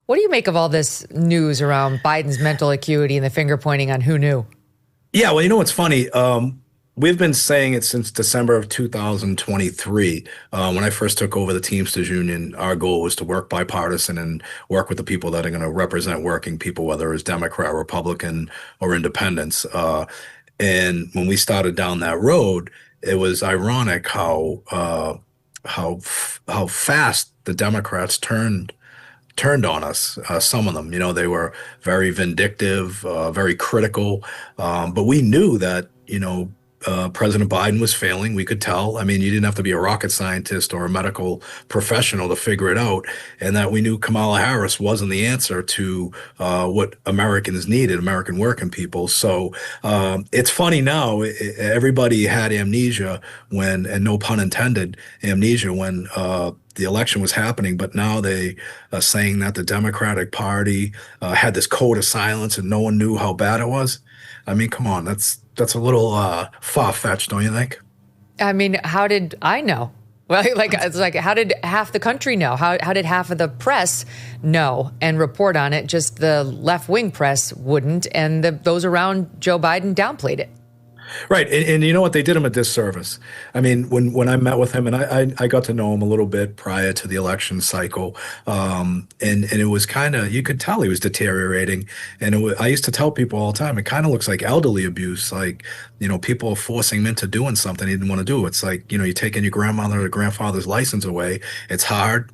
What do you make of all this news around Biden's mental acuity and the finger pointing on who knew? Yeah, well, you know what's funny? We've been saying it since December of 2023. When I first took over the Teamsters Union, our goal was to work bipartisan and work with the people that are going to represent working people, whether it's Democrat, Republican, or independents. And when we started down that road, it was ironic how fast the Democrats turned on us. Some of them, they were very vindictive, very critical. But we knew that, President Biden was failing. We could tell. I mean, you didn't have to be a rocket scientist or a medical professional to figure it out. And that we knew Kamala Harris wasn't the answer to what Americans needed, American working people. So it's funny now. Everybody had amnesia and no pun intended, amnesia when the election was happening, but now they are saying that the Democratic Party had this code of silence and no one knew how bad it was. I mean, come on, that's a little far-fetched, don't you think? I mean, how did I know? Well, it's like, how did half the country know? How did half of the press know and report on it? Just the left-wing press wouldn't, and those around Joe Biden downplayed it. Right. And you know what? They did him a disservice. I mean, when I met with him, and I got to know him a little bit prior to the election cycle, and it was kind of, you could tell he was deteriorating. And I used to tell people all the time, it kind of looks like elderly abuse, like, people forcing him into doing something he didn't want to do. It's like, you're taking your grandmother or grandfather's license away. It's hard,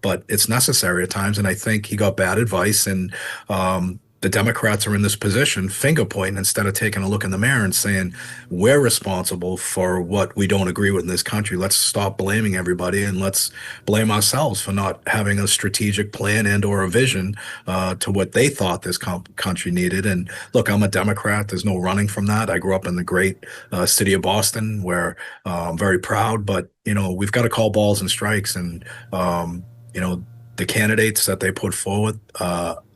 but it's necessary at times. And I think he got bad advice, and the Democrats are in this position, finger pointing instead of taking a look in the mirror and saying, we're responsible for what we don't agree with in this country. Let's stop blaming everybody and let's blame ourselves for not having a strategic plan and or a vision to what they thought this country needed. And look, I'm a Democrat. There's no running from that. I grew up in the great city of Boston, where I'm very proud, but, we've got to call balls and strikes. And, the candidates that they put forward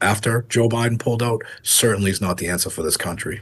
after Joe Biden pulled out certainly is not the answer for this country.